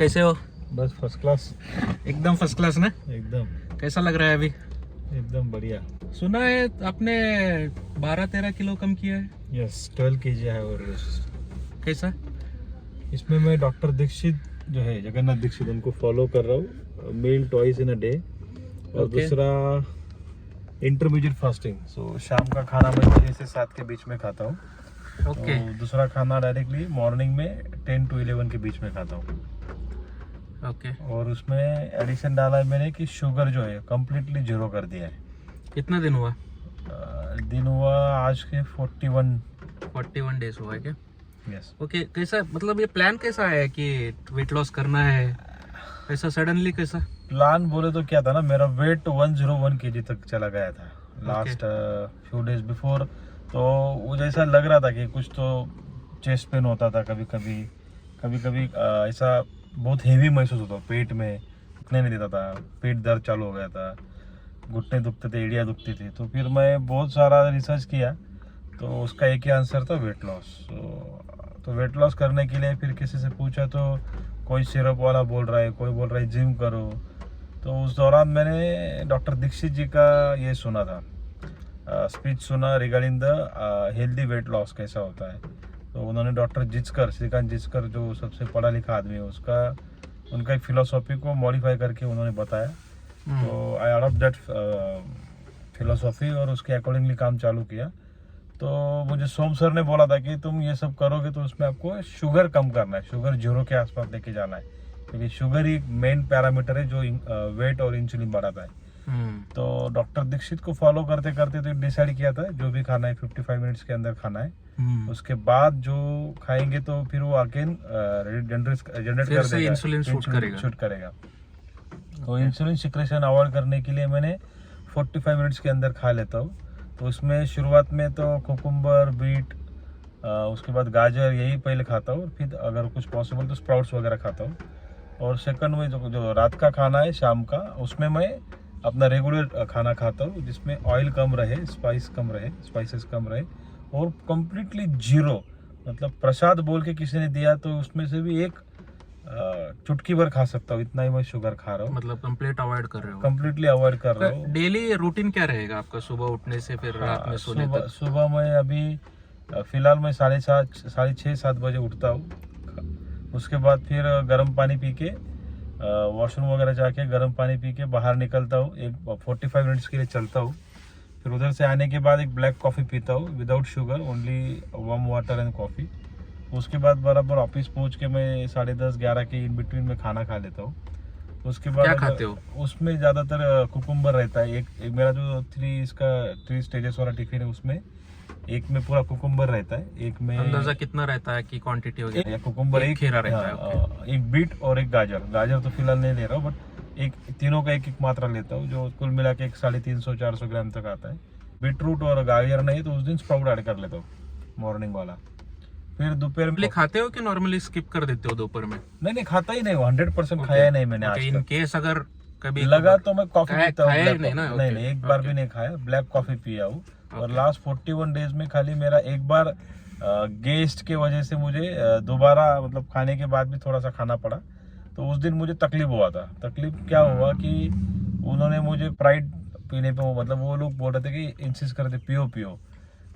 कैसे हो? बस फर्स्ट क्लास। एकदम फर्स्ट क्लास ना? एकदम कैसा लग रहा है अभी? एकदम बढ़िया। सुना है आपने 12-13 किलो कम किया है। यस 12 kg है। और कैसा? इसमें मैं डॉक्टर दीक्षित जो है जगन्नाथ दीक्षित उनको फॉलो कर रहा हूँ। मील ट्वाइस इन अ डे और Okay. दूसरा इंटरमीडिएट फास्टिंग। सो शाम का खाना मैं 6 से 7 के बीच में खाता हूँ। ओके और दूसरा खाना डायरेक्टली मॉर्निंग में 10 to 11 के बीच में खाता हूँ। ओके। और उसमें एडिशन डाला है मैंने कि शुगर जो है कम्प्लीटली जीरो कर दिया है। कितना दिन हुआ? दिन हुआ आज के 41 डेज हुआ है क्या? यस। ओके। कैसा मतलब ये प्लान कैसा है कि वेट लॉस करना है? ऐसा सडनली कैसा? प्लान बोले तो क्या था ना, मेरा वेट 101 kg तक चला गया था लास्ट फ्यू डेज बिफोर। तो वो जैसा लग रहा था कि कुछ तो चेस्ट पेन होता था कभी कभी ऐसा बहुत हेवी महसूस होता पेट में, उठने नहीं देता था, पेट दर्द चालू हो गया था, घुटने दुखते थे, एड़ियाँ दुखती थी। तो फिर मैं बहुत सारा रिसर्च किया तो उसका एक ही आंसर था वेट लॉस। तो वेट लॉस करने के लिए फिर किसी से पूछा तो कोई सिरप वाला बोल रहा है, कोई बोल रहा है जिम करो। तो उस दौरान मैंने डॉक्टर दीक्षित जी का ये सुना था, स्पीच सुना regarding the healthy weight loss कैसा होता है। तो उन्होंने डॉक्टर श्रीकांत जिचकर जो सबसे पढ़ा लिखा आदमी है उनका एक फिलोसॉफी को मॉडिफाई करके उन्होंने बताया। तो आई अडॉप्ट दैट फिलोसॉफी और उसके अकॉर्डिंगली काम चालू किया। तो मुझे सोम सर ने बोला था कि तुम ये सब करोगे तो उसमें आपको शुगर कम करना है, शुगर जीरो के आसपास लेके जाना है, क्योंकि शुगर ही मेन पैरामीटर है जो वेट और इंसुलिन बढ़ाता है। तो डॉक्टर दीक्षित को फॉलो करते करते तो डिसाइड किया था जो भी खाना है 55 मिनट्स के अंदर खाना है। उसके बाद जो खाएंगे तो फिर वो अगेन जनरेट कर देगा, इंसुलिन शूट करेगा। तो इंसुलिन सिक्रेशन अवॉइड करने के लिए मैंने 45 मिनट्स के अंदर खा लेता हूँ। तो उसमें शुरुआत में तो कुकुम्बर, बीट, उसके बाद गाजर यही पहले खाता हूँ, फिर अगर कुछ पॉसिबल तो स्प्राउट्स वगैरह खाता हूँ। और सेकंड में जो रात का खाना है शाम का, उसमें मैं अपना रेगुलर खाना खाता हूँ जिसमें ऑयल कम रहे, स्पाइसेस कम रहे और कम्प्लीटली जीरो। मतलब प्रसाद बोल के किसी ने दिया तो उसमें से भी एक चुटकी भर खा सकता हूँ, इतना ही मैं शुगर खा रहा हूँ। मतलब कंप्लीट अवॉइड कर रहे हो? कम्प्लीटली अवॉइड कर रहा हूँ। डेली रूटीन क्या रहेगा आपका सुबह उठने से फिर रात में सोने तक? सुबह मैं अभी फिलहाल मैं 6:30-7 बजे उठता हूँ। उसके बाद फिर गर्म पानी पी के वॉशरूम वगैरह जाके गर्म पानी पी के बाहर निकलता हूँ, एक 45 मिनट्स के लिए चलता हूँ। फिर उधर से आने के बाद एक ब्लैक कॉफ़ी पीता हूँ without sugar, only warm water and coffee. उसके बाद बराबर ऑफिस पहुँच के मैं 10:30-11 के इन बिटवीन में खाना खा लेता हूँ। उसके बाद क्या खाते हो? उसमें ज़्यादातर कुकुम्बर रहता है। एक मेरा जो 3 स्टेजेस वाला टिफिन है उसमें एक में पूरा कुकुम्बर रहता है, एक में अंदाजा कितना रहता है कि क्वांटिटी वगैरह? कुकुम्बर एक खीरा रहता है। एक बीट और एक गाजर तो फिलहाल नहीं ले रहा हूँ, बट एक तीनों का एक मात्रा लेता हूँ जो कुल मिला के 350-400 ग्राम तक आता है। बीटरूट और गाजर नहीं तो उस दिन स्प्राउट ऐड कर लेता हूँ मॉर्निंग वाला। फिर दोपहर में खाते हो कि नॉर्मली स्किप कर देते हो दोपहर में? नहीं खाता ही नहीं, 100% खाया नहीं मैंने आज इन केस अगर कभी लगा तो मैं कॉफी पीता हूँ। नहीं, एक बार भी नहीं खाया, ब्लैक कॉफी पिया हूँ। और लास्ट 41 डेज में खाली मेरा एक बार गेस्ट के वजह से मुझे दोबारा मतलब खाने के बाद भी थोड़ा सा खाना पड़ा, तो उस दिन मुझे तकलीफ हुआ था। तकलीफ क्या हुआ कि उन्होंने मुझे प्राइड पीने पे मतलब वो लोग बोल रहे थे कि इंसिस्ट कर दे पियो,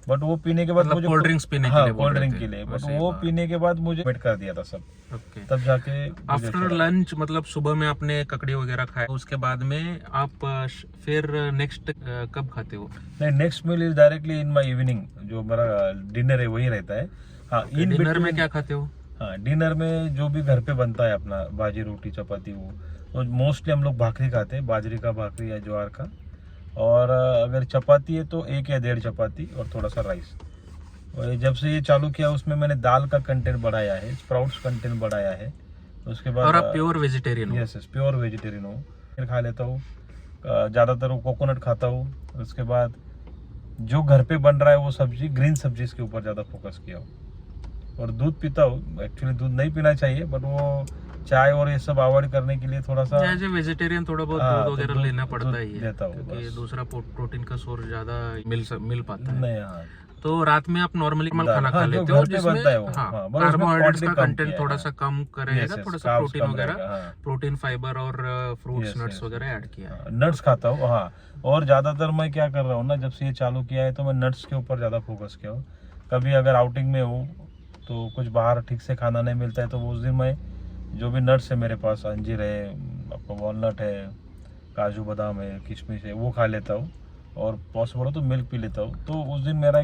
बट वो पीने के बाद मुझे कोल्ड ड्रिंक्स पीने के लिए कोल्ड ड्रिंक के लिए, बट वो पीने के बाद मुझे वेट कर दिया था सब। तब जाके आफ्टर लंच मतलब सुबह में आपने ककड़ी वगैरह खाया, उसके बाद में आप फिर नेक्स्ट कब खाते हो? नहीं, next meal is directly in my evening, जो मेरा डिनर है वही रहता है। हाँ, इन डिनर में क्या खाते हो? हाँ, डिनर में जो भी घर पे बनता है अपना भाजी रोटी चपाती, वो तो मोस्टली हम लोग भाकरी खाते हैं, बाजरे का भाकरी या ज्वार का। और अगर चपाती है तो 1 या 1.5 चपाती और थोड़ा सा राइस। और जब से ये चालू किया उसमें मैंने दाल का कंटेंट बढ़ाया है, स्प्राउट्स कंटेंट बढ़ाया है। उसके बाद और आप प्योर वेजिटेरियन हो? यस, प्योर वेजिटेरियन हूँ। फिर खा लेता हूँ ज़्यादातर वो कोकोनट खाता हूँ। उसके बाद जो घर पे बन रहा है वो सब्जी, ग्रीन सब्जीज के ऊपर ज़्यादा फोकस किया हूँ। और दूध पीता हूँ, एक्चुअली दूध नहीं पीना चाहिए, बट वो चाय और ये सब अवॉइड करने के लिए थोड़ा सा एज ए वेजिटेरियन थोड़ा बहुत दूध वगैरह लेना पड़ता ही है, लेता हूँ क्योंकि दूसरा प्रोटीन का सोर्स ज्यादा मिल पाता है। नहीं, हाँ। तो रात में आप नॉर्मली खाना खा हाँ, जो लेते हो घर पे बनता है वो, जिसमें हाँ, बस उसमें कार्बोहाइड्रेट्स quantity का कम कंटेंट किया है, थोड़ा हाँ। सा कम रहेगा, Yes, थोड़ा सा carbs प्रोटीन कम वगैरह, रहेगा, हाँ। प्रोटीन फाइबर और फ्रूट्स Yes, नट्स yes, वगैरह ऐड किया है। नट्स खाता हूँ, हाँ। और ज़्यादातर मैं क्या कर रहा हूँ ना, जब से ये चालू किया है तो मैं नट्स के ऊपर ज़्यादा फोकस किया हूँ। कभी अगर आउटिंग में हूँ तो कुछ बाहर ठीक से खाना नहीं मिलता है, तो उस दिन मैं जो भी नट्स है मेरे पास, अंजीर है, आपका वॉलनट है, काजू बादाम है, किशमिश है, वो खा लेता हूँ। और पॉसिबल हो तो मिल्क पी लेता हूँ। तो उस दिन मेरा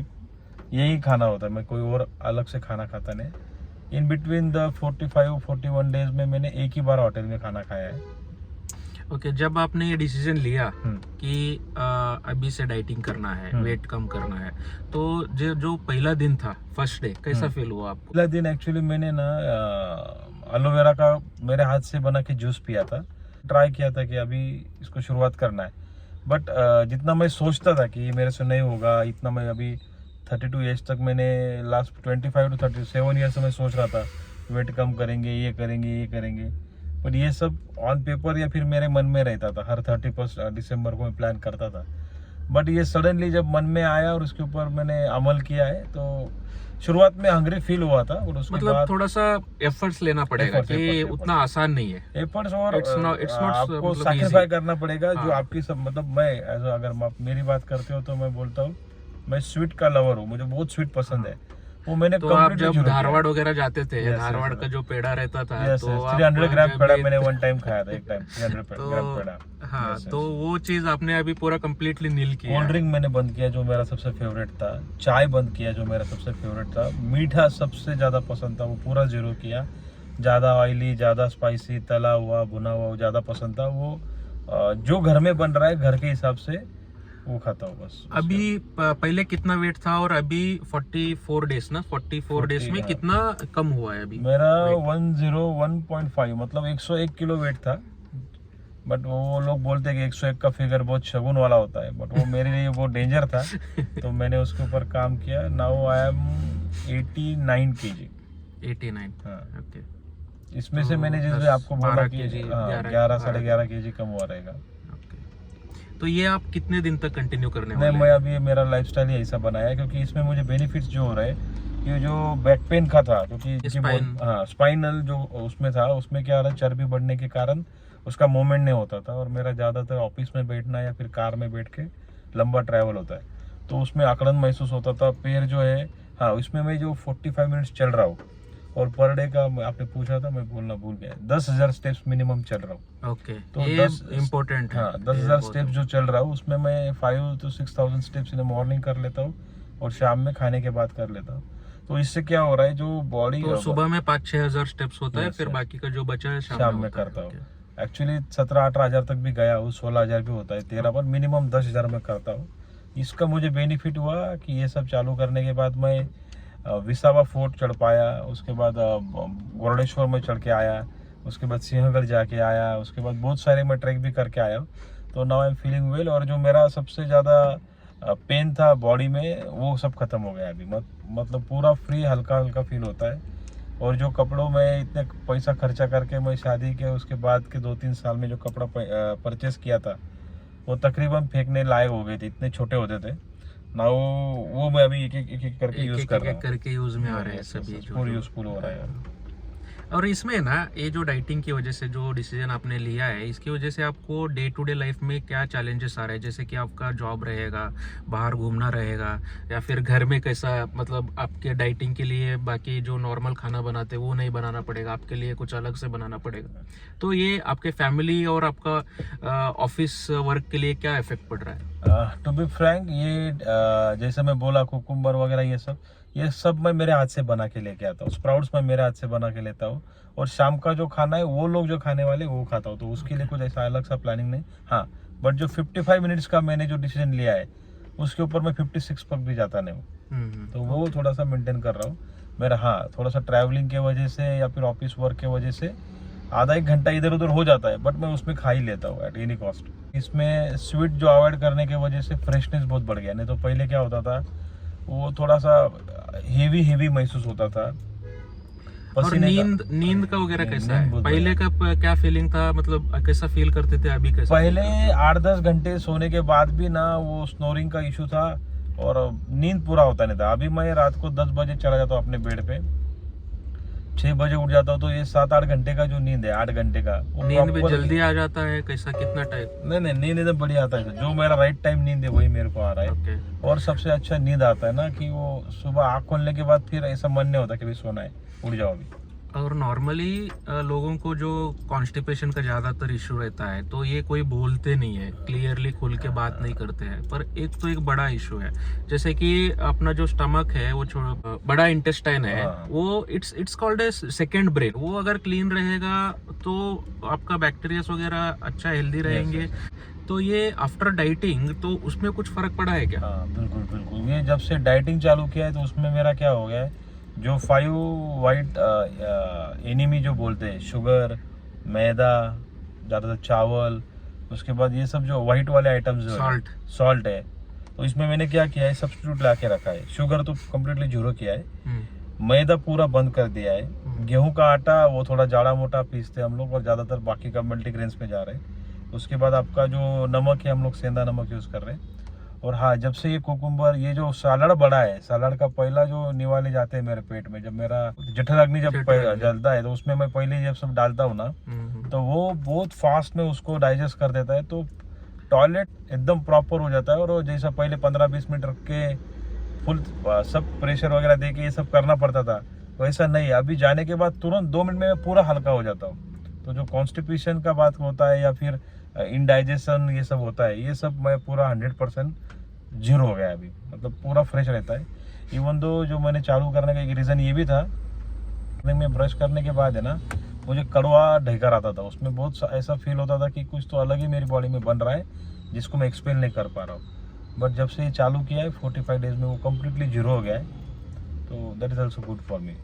यही खाना होता है, मैं कोई और अलग से खाना खाता नहीं। इन बिटवीन द 45-41 डेज में मैंने एक ही बार होटल में खाना खाया है। ओके, जब आपने ये डिसीजन लिया कि अभी से डाइटिंग करना है, वेट कम करना है, तो जो पहला दिन था, फर्स्ट डे, कैसा फील हुआ आपको? पहला दिन एक्चुअली मैंने ना एलोवेरा का मेरे हाथ से बना के जूस पिया था। ट्राई किया था कि अभी इसको शुरुआत करना है, बट जितना मैं सोचता था कि ये मेरे से नहीं होगा, इतना मैं अभी 32 एज तक मैंने लास्ट 25 to 37 ईयर से मैं सोच रहा था वेट कम करेंगे, ये करेंगे, ये करेंगे। पर ये सब ऑन पेपर या फिर मेरे मन में रहता था। हर 31 दिसंबर को मैं प्लान करता था, बट ये सडनली जब मन में आया और उसके ऊपर मैंने अमल किया है, तो शुरुआत में हंग्री फील हुआ था, और उसके मतलब बाद थोड़ा सा एफर्ट्स लेना पड़ेगा कि उतना आसान नहीं है। एफर्ट्स और It's not आपको मतलब सैक्रिफाई easy। करना पड़ेगा। जो हाँ। आपकी सब मतलब मैं अगर आप मेरी बात करते हो तो मैं बोलता हूँ, मैं स्वीट का लवर हूँ, मुझे बहुत स्वीट पसंद है। वो मैंने तो आप जब धारवाड़ वगैरह जाते थे, Yes, धारवाड़ yes, का जो पेड़ा रहता था, यस, तो 300 ग्राम जब पेड़ा ये- मैंने वन टाइम खाया था, एक टाइम 300 तो ग्राम पेड़ा। हाँ, Yes, तो yes। वो चीज आपने अभी पूरा कम्प्लीटली नील किया कोल्ड है। ड्रिंक मैंने बंद किया जो मेरा सबसे फेवरेट था। चाय बंद किया जो मेरा सबसे फेवरेट था। मीठा सबसे ज़्यादा पसंद था, वो पूरा जीरो किया। ज़्यादा ऑयली, ज़्यादा स्पाइसी, तला हुआ, भुना हुआ वो ज़्यादा पसंद था। वो जो घर में बन रहा है घर के हिसाब से वो खाता हूँ बस। अभी पहले कितना वेट था और अभी 44 डेज ना, 44 डेज में हाँ। कितना कम हुआ है अभी? मेरा weight? 101.5 मतलब 101 किलो वेट था। बट वो लोग बोलते हैं कि 101 का फिगर बहुत शगुन वाला होता है, बट वो मेरे लिए वो डेंजर था। तो मैंने उसके ऊपर काम किया। Now I am 89 kg। 89। हाँ, ओके। इसमें तो से मैंने जिसमें 10, आपको बोला 12 कि kg, 11 साढ़े 11 kg कम हुआ रहेगा। ओके। तो ये आप कितने दिन तक कंटिन्यू करने नहीं, वाले मैं हैं? अभी मेरा लाइफस्टाइल ही ऐसा बनाया है, क्योंकि इसमें मुझे बेनिफिट्स जो हो रहे हैं, ये जो बैक पेन का था, क्योंकि स्पाइनल जो उसमें था, उसमें क्या रहा, चर्बी बढ़ने के कारण उसका मूवमेंट नहीं होता था। और मेरा ज़्यादातर ऑफिस में बैठना या फिर कार में बैठ के लंबा ट्रैवल होता है, तो उसमें अकड़न महसूस होता था। पैर जो है, हाँ, उसमें मैं जो 45 मिनट्स चल रहा हूँ, और पर डे का आपने पूछा था, मैं बोलना भूल गया, 10,000 स्टेप्स मिनिमम चल रहा हूँ। ओके, तो ये 10 इम्पोर्टेंट है। हाँ, 10,000 स्टेप्स जो चल रहा हूँ, उसमें मैं 5 to 6,000 स्टेप्स इन मॉर्निंग कर लेता हूँ, और शाम में खाने के बाद कर लेता हूँ। तो इससे क्या हो रहा है, जो बॉडी तो सुबह में 5-6 हजार स्टेप्स होता है, Yes, फिर yes। बाकी का जो बचा है शाम में होता है। करता हूँ। Okay। एक्चुअली 17-18 हज़ार तक भी गया हूँ, 16,000 भी होता है, 13 पर मिनिमम 10,000 में करता हूँ। इसका मुझे बेनिफिट हुआ कि ये सब चालू करने के बाद मैं विसावा फोर्ट चढ़ पाया, उसके बाद गोरडेश्वर में चढ़ के आया, उसके बाद सिंहगढ़ जाके आया, उसके बाद बहुत सारे मैं ट्रैक भी करके आया। तो now I am feeling well. और जो मेरा सबसे ज़्यादा पेन था बॉडी में, वो सब खत्म हो गया अभी। मतलब पूरा फ्री, हल्का हल्का फील होता है। और जो कपड़ों में इतने पैसा खर्चा करके मैं शादी के उसके बाद के 2-3 साल में जो कपड़ा परचेस किया था, वो तकरीबन फेंकने लायक हो गए थे, इतने छोटे होते थे ना। वो मैं अभी एक करके यूज कर रहा हूँ। करके यूज में आ रहे हैं सभी, जो यूजफुल हो रहा है। और इसमें ना, ये जो डाइटिंग की वजह से जो डिसीजन आपने लिया है, इसकी वजह से आपको डे टू डे लाइफ में क्या चैलेंजेस आ रहे हैं? जैसे कि आपका जॉब रहेगा, बाहर घूमना रहेगा, या फिर घर में कैसा, मतलब आपके डाइटिंग के लिए बाकी जो नॉर्मल खाना बनाते हैं वो नहीं बनाना पड़ेगा, आपके लिए कुछ अलग से बनाना पड़ेगा। तो ये आपके फैमिली और आपका ऑफिस वर्क के लिए क्या इफेक्ट पड़ रहा है? टू बी फ्रैंक, ये जैसे मैं बोला, कुकुम्बर वगैरह ये सब मैं मेरे हाथ से बना के लेके आता हूँ। स्प्राउट्स मैं मेरे हाथ से बना के लेता हूँ, और शाम का जो खाना है वो लोग जो खाने वाले वो खाता हूँ। तो उसके लिए कुछ ऐसा अलग सा प्लानिंग नहीं। हाँ, बट जो 55 मिनट्स का मैंने जो डिसीजन लिया है, उसके ऊपर मैं 56 तक भी जाता नहीं हूँ। तो वो थोड़ा सा मेंटेन कर रहा हूँ मेरा। हाँ, थोड़ा सा ट्रैवलिंग के वजह से या फिर ऑफिस वर्क के वजह से आधा एक घंटा इधर उधर हो जाता है, बट मैं उसमें खा ही लेता हूँ एट एनी कॉस्ट। इसमें स्वीट जो अवॉइड करने की वजह से फ्रेशनेस बहुत बढ़ गया। नहीं तो पहले क्या होता था, वो थोड़ा सा हेवी महसूस होता था। और नींद का वगैरह कैसा है? पहले का क्या फीलिंग था, मतलब कैसा फील करते थे, अभी कैसा? पहले 8-10 घंटे सोने के बाद भी ना वो स्नोरिंग का इशू था, और नींद पूरा होता नहीं था। अभी मैं रात को 10 बजे चला जाता हूँ अपने बेड पे, 6 बजे उठ जाता हूँ, तो ये 7-8 घंटे का जो नींद है, 8 घंटे का, वो नींद भी proper जल्दी आ जाता है कैसा, कितना टाइम? नहीं, नींद एकदम बढ़िया आता है। जो मेरा राइट टाइम नींद है वही मेरे को आ रहा है। ओके। और सबसे अच्छा नींद आता है ना कि वो सुबह आँख खोलने के बाद फिर ऐसा मन नहीं होता कि भी सोना है, उठ जाओ अभी। और नॉर्मली लोगों को जो कॉन्स्टिपेशन का ज़्यादातर इशू रहता है, तो ये कोई बोलते नहीं है, क्लियरली खुल के बात नहीं करते हैं, पर एक तो एक बड़ा इशू है, जैसे कि अपना जो स्टमक है वो बड़ा इंटेस्टाइन है, हाँ। वो it's called a second brain. वो अगर क्लीन रहेगा तो आपका बैक्टीरियाज वगैरह अच्छा हेल्दी रहेंगे। तो ये आफ्टर डाइटिंग तो उसमें कुछ फर्क पड़ा है क्या? हाँ बिल्कुल बिल्कुल। ये जब से डाइटिंग चालू किया है तो उसमें मेरा क्या हो गया है, जो 5 वाइट एनिमी जो बोलते हैं, शुगर, मैदा, ज़्यादातर चावल, उसके बाद ये सब जो वाइट वाले आइटम्स जो सॉल्ट है, तो इसमें मैंने क्या किया है, सब्स्टिट्यूट ला के रखा है। शुगर तो कम्प्लीटली जीरो किया है, मैदा पूरा बंद कर दिया है, गेहूं का आटा वो थोड़ा जाड़ा मोटा पीसते हैं हम लोग, और ज़्यादातर बाकी का मल्टीग्रेन्स पे जा रहे हैं। उसके बाद आपका जो नमक है, हम लोग सेंधा नमक यूज़ कर रहे हैं। और हाँ, जब से ये कोकुम्बर, ये जो सलाद बड़ा है, सलाद का पहला जो निवाले जाते हैं मेरे पेट में, जब मेरा जठराग्नि जब जलता है तो उसमें मैं पहले जब सब डालता हूँ ना, तो वो बहुत फास्ट में उसको डाइजेस्ट कर देता है, तो टॉयलेट एकदम प्रॉपर हो जाता है। और जैसा पहले 15-20 मिनट रख के फुल सब प्रेशर वगैरह दे के ये सब करना पड़ता था, वैसा नहीं। अभी जाने के बाद तुरंत 2 मिनट में मैं पूरा हल्का हो जाता हूँ। तो जो कॉन्स्टिपेशन का बात होता है या फिर इंडाइजेशन ये सब होता है, ये सब मैं पूरा 100% जीरो हो गया है अभी, मतलब पूरा फ्रेश रहता है। इवन दो जो मैंने चालू करने का एक रीज़न ये भी था, मैं ब्रश करने के बाद है ना, मुझे कड़वा ढेकर आता था, उसमें बहुत ऐसा फील होता था कि कुछ तो अलग ही मेरी बॉडी में बन रहा है, जिसको मैं एक्सप्लेन नहीं कर पा रहा हूँ। बट जब से ये चालू किया है 45 डेज में, वो कम्प्लीटली जीरो हो गया है, तो that is also good for me.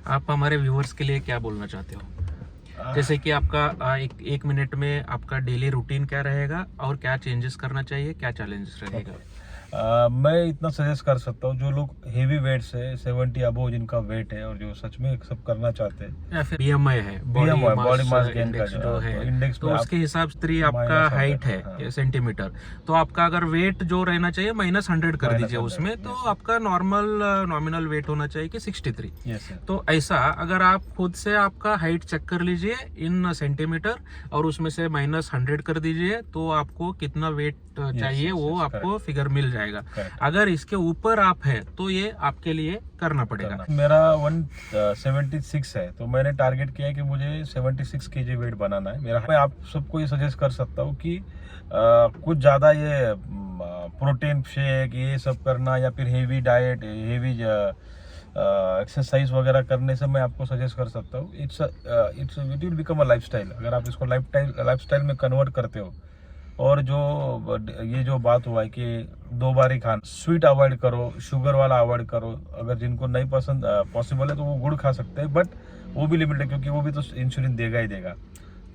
आप हमारे व्यूअर्स के लिए क्या बोलना चाहते हो? जैसे कि आपका एक मिनट में आपका डेली रूटीन क्या रहेगा और क्या चेंजेस करना चाहिए, क्या चैलेंजेस रहेगा? मैं इतना सजेस्ट कर सकता हूँ, जो लोग हेवी वेट से 70 अबो जिनका वेट है और जो सच में सब करना चाहते हैं, या फिर BMI है, बॉडी मास गेन का जो है, इंडेक्स, तो उसके हिसाब से आपका हाइट है सेंटीमीटर, तो आपका अगर वेट जो रहना चाहिए -100 कर दीजिए उसमें, तो आपका नॉर्मल नॉमिनल वेट होना चाहिए कि 63। तो ऐसा अगर आप खुद से आपका हाइट चेक कर लीजिए इन सेंटीमीटर और उसमें से -100 कर दीजिए, तो आपको कितना वेट चाहिए वो आपको फिगर मिल जाएगा। अगर इसके ऊपर आप है तो ये आपके लिए करना पड़ेगा। मेरा 176 है, तो मैंने टारगेट किया है कि मुझे 76 kg वेट बनाना है मेरा। मैं आप सबको ये सजेस्ट कर सकता हूँ कि कुछ ज़्यादा ये प्रोटीन शेक ये सब करना या फिर हेवी डाइट, हेवी एक्सरसाइज वगैरह करने से मैं आपको सजेस्ट कर सकता हूँ, it will become a lifestyle. अगर आप इसको लाइफस्टाइल में कन्वर्ट करते हो, और जो ये जो बात हुआ है कि 2 बार ही खाना, स्वीट अवॉइड करो, शुगर वाला अवॉइड करो, अगर जिनको नहीं पसंद पॉसिबल है तो वो गुड़ खा सकते हैं, बट वो भी लिमिट है, क्योंकि वो भी तो इंसुलिन देगा ही देगा।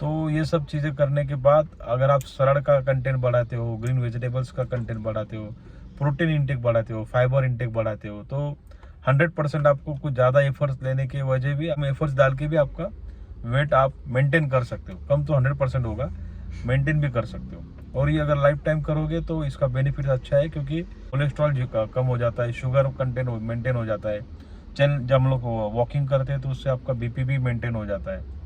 तो ये सब चीज़ें करने के बाद अगर आप सलाद का कंटेंट बढ़ाते हो, ग्रीन वेजिटेबल्स का कंटेंट बढ़ाते हो, प्रोटीन इंटेक बढ़ाते हो, फाइबर इंटेक बढ़ाते हो, तो 100% आपको कुछ ज़्यादा एफर्ट्स लेने के वजह भी, एफर्ट्स डाल के भी आपका वेट आप मेंटेन कर सकते हो। कम तो 100% होगा, मेंटेन भी कर सकते हो। और ये अगर लाइफ टाइम करोगे तो इसका बेनिफिट अच्छा है, क्योंकि कोलेस्ट्रॉल कम हो जाता है, शुगर कंटेंट मेंटेन हो जाता है। जब हम लोग वॉकिंग करते हैं तो उससे आपका BP भी मेंटेन हो जाता है,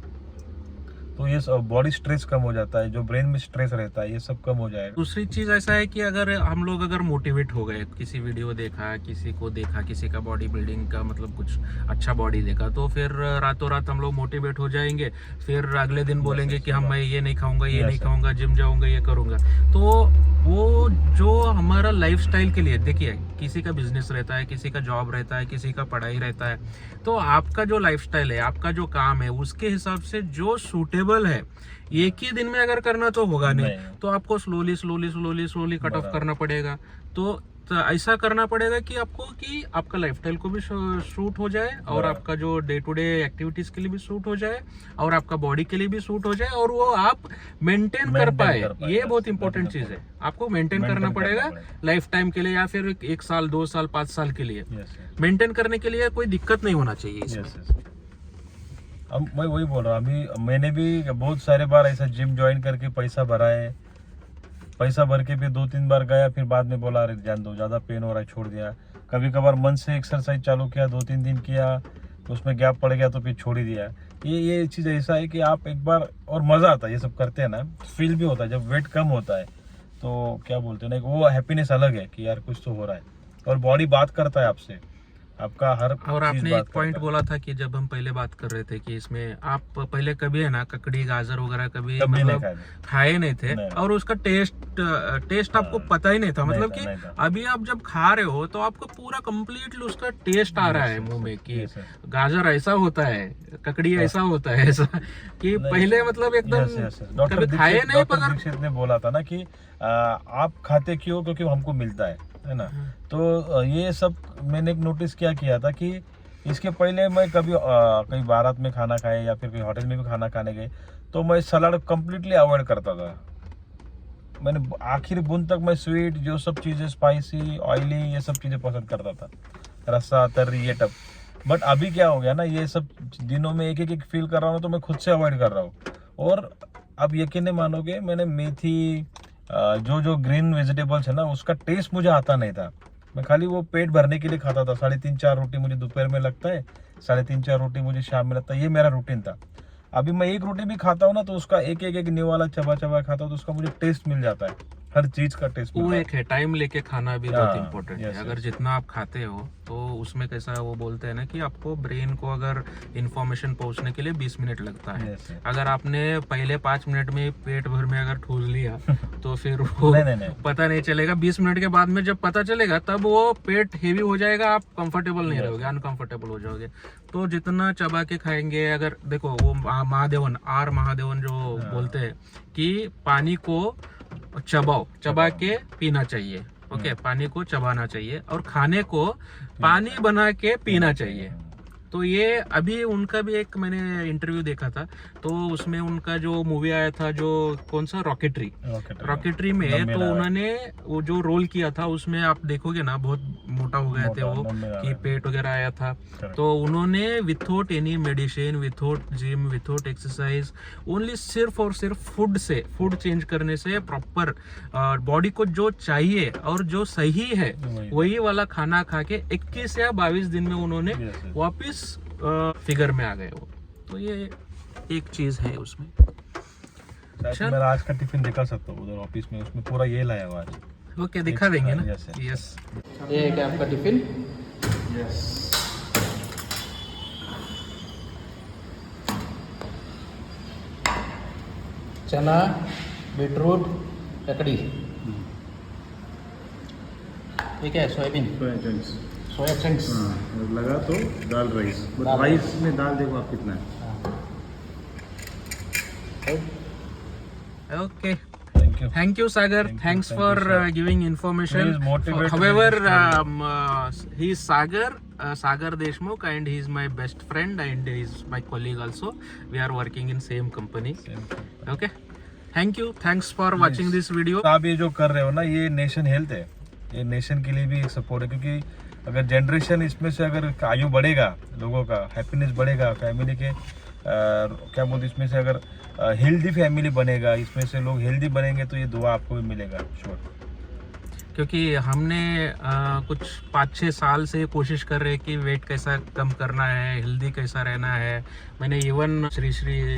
तो ये बॉडी स्ट्रेस कम हो जाता है, जो ब्रेन में स्ट्रेस रहता है ये सब कम हो जाएगा। दूसरी चीज ऐसा है कि अगर हम लोग अगर मोटिवेट हो गए, किसी वीडियो देखा, किसी को देखा, किसी का बॉडी बिल्डिंग का मतलब कुछ अच्छा बॉडी देखा, तो फिर रातों रात हम लोग मोटिवेट हो जाएंगे, फिर अगले दिन बोलेंगे कि हम मैं ये नहीं खाऊंगा, ये नहीं खाऊंगा, जिम जाऊंगा, ये करूंगा। तो वो जो हमारा लाइफस्टाइल के लिए, देखिए किसी का बिजनेस रहता है, किसी का जॉब रहता है, किसी का पढ़ाई रहता है, तो आपका जो लाइफस्टाइल है, आपका जो काम है, उसके हिसाब से जो सूटेबल है, एक ही दिन में अगर करना तो होगा नहीं, तो आपको स्लोली कट ऑफ करना पड़ेगा। तो ऐसा करना पड़ेगा कि आपको कि आपका लाइफस्टाइल को भी सूट हो जाए, और आपका जो डे टू डे एक्टिविटीज के लिए भी सूट हो जाए, और आपका बॉडी के लिए भी सूट हो जाए, और वो आप मेंटेन कर पाए। ये बहुत इंपॉर्टेंट चीज है, आपको मेंटेन करना पड़ेगा लाइफ टाइम के लिए, या फिर 1 साल 2 साल 5 साल के लिए मेंटेन करने के लिए कोई दिक्कत नहीं होना चाहिए इसमें। अब मैं वही बोल रहा हूँ, अभी मैंने भी बहुत सारे बार ऐसा जिम ज्वाइन करके पैसा भरा है, पैसा भर के फिर 2-3 बार गया, फिर बाद में बोला अरे जान दो, ज़्यादा पेन हो रहा है, छोड़ दिया। कभी कभार मन से एक्सरसाइज चालू किया, 2-3 दिन किया, उसमें गैप पड़ गया तो फिर छोड़ ही दिया। ये चीज़ ऐसा है कि आप एक बार, और मज़ा आता है ये सब करते हैं ना, फील भी होता है जब वेट कम होता है तो क्या बोलते हैं ना, वो हैप्पीनेस अलग है कि यार कुछ तो हो रहा है, और बॉडी बात करता है आपसे, आपका हर और चीज़ आपने बात एक पॉइंट करता है। बोला था कि जब हम पहले बात कर रहे थे कि इसमें आप पहले कभी है ना ककड़ी गाजर वगैरह कभी कभी नहीं मतलब खाया। खाए नहीं थे, नहीं। और उसका टेस्ट आपको हाँ। पता ही नहीं था, नहीं मतलब था, कि नहीं था। अभी आप जब खा रहे हो तो आपको पूरा कंप्लीटली उसका टेस्ट आ रहा है मुंह में कि Yes, sir. गाजर ऐसा होता है, ककड़ी ऐसा होता है, ऐसा कि नहीं, पहले मतलब एकदम Yes, yes, yes. डॉक्टर कभी खाए नहीं डॉक्टर पर दीक्षित ने बोला था ना कि आप खाते क्यों, क्योंकि हमको मिलता है ना। तो ये सब मैंने एक नोटिस किया था कि इसके पहले मैं कभी कहीं बारात में खाना खाए या फिर कोई होटल में भी खाना खाने गए तो मैं सलाद कम्प्लीटली अवॉइड करता था। मैंने आखिरी बूंद तक मैं स्वीट, जो सब चीज़ें स्पाइसी, ऑयली, ये सब चीज़ें पसंद करता था, रसा, तर्री, ये टप। बट अभी क्या हो गया ना, ये सब दिनों में एक एक फील कर रहा हूँ तो मैं खुद से अवॉइड कर रहा हूँ। और अब यकीन नहीं मानोगे, मैंने मेथी, जो ग्रीन वेजिटेबल्स है ना, उसका टेस्ट मुझे आता नहीं था। मैं खाली वो पेट भरने के लिए खाता था। 3.5-4 रोटी मुझे दोपहर में लगता है, 3.5-4 रोटी मुझे शाम में लगता है, ये मेरा रूटीन था। अभी मैं एक रोटी भी खाता हूँ ना तो उसका एक न्यू वाला चबा खाता हूँ तो उसका मुझे टेस्ट मिल जाता है, हर चीज का टेस्ट वो मिलता एक है, टाइम लेके खाना भी हाँ, बहुत इम्पोर्टेंट है। yes, अगर yes. जितना आप खाते हो तो उसमें कैसा वो बोलते हैं ना कि आपको ब्रेन को अगर इंफॉर्मेशन पहुंचने के लिए 20 मिनट लगता है। Yes, yes. अगर आपने पहले 5 मिनट में पेट भर में अगर ठूस लिया तो फिर वो नहीं। पता नहीं चलेगा। 20 मिनट के बाद में जब पता चलेगा तब वो पेट हेवी हो जाएगा, आप कंफर्टेबल नहीं Yes. रहोगे, अनकंफर्टेबल हो जाओगे। तो जितना चबा के खाएंगे, अगर देखो वो महादेवन जो हाँ। बोलते हैं कि पानी को चबा के पीना चाहिए। ओके, पानी को चबाना चाहिए और खाने को पानी बना के पीना चाहिए। तो ये अभी उनका भी एक मैंने इंटरव्यू देखा था, तो उसमें उनका जो मूवी आया था, जो कौन सा रॉकेटरी में, तो उन्होंने वो जो रोल किया था उसमें आप देखोगे ना बहुत मोटा हो गए थे वो, कि पेट वगैरह आया था। तो उन्होंने without any medicine, without gym, without exercise, only सिर्फ और सिर्फ फूड चेंज करने से प्रॉपर बॉडी को जो चाहिए और जो सही है वही वाला खाना खा के 21 या 22 दिन में उन्होंने वापिस फिगर में आ गए वो। तो ये एक चीज है उसमें। शायद मेरा आज का टिफिन दिखा सकता हूँ उधर ऑफिस में, उसमें पूरा ये लाया हुआ है। ओके, दिखा देंगे ना। यस, ये है क्या आपका टिफिन? यस। चना, बीटरूट, ककड़ी, ठीक है, सोयाबीन, सोया चंक्स। लगा तो दाल राइस, दाल राइस में दाल देखो आप कितना है। Okay, thank you. thank you Sagar, thanks for giving information. Please motivate However, me. he is Sagar Deshmukh, and he is my best friend and he is my colleague also. We are working in same company. Okay, thank you, thanks for watching this video. आप ये जो कर रहे हो ना, ये nation health है, ये नेशन के लिए भी एक सपोर्ट है, क्योंकि अगर जनरेशन इसमें से अगर आयु बढ़ेगा, लोगों का हैप्पीनेस बढ़ेगा, फैमिली के क्या बोलते, इसमें से अगर हेल्दी फैमिली बनेगा, इसमें से लोग हेल्दी बनेंगे तो ये दुआ आपको भी मिलेगा श्योर। क्योंकि हमने कुछ 5-6 साल से कोशिश कर रहे हैं कि वेट कैसा कम करना है, हेल्दी कैसा रहना है। मैंने इवन श्री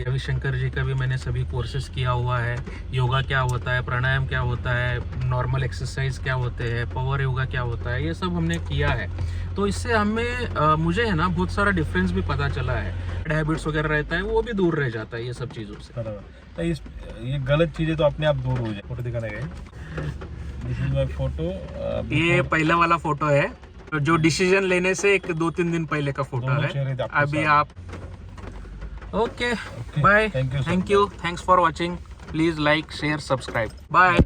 रविशंकर जी का भी मैंने सभी कोर्सेज किया हुआ है। योगा क्या होता है, प्राणायाम क्या होता है, नॉर्मल एक्सरसाइज क्या होते हैं, पावर योगा क्या होता है, ये सब हमने किया है। तो इससे हमें मुझे है ना बहुत सारा डिफरेंस भी पता चला है। हैबिट्स वगैरह रहता है वो भी दूर रह जाता है ये सब चीज़ों से। ये गलत चीज़ें तो अपने आप दूर हो जाए। फोटो दिखाने गए, दिस इज माय फोटो। ये पहला वाला फोटो है जो डिसीजन लेने से 1-2-3 दिन पहले का फोटो है। अभी आप okay, bye, thank you, thanks for watching, please like, share, subscribe, bye.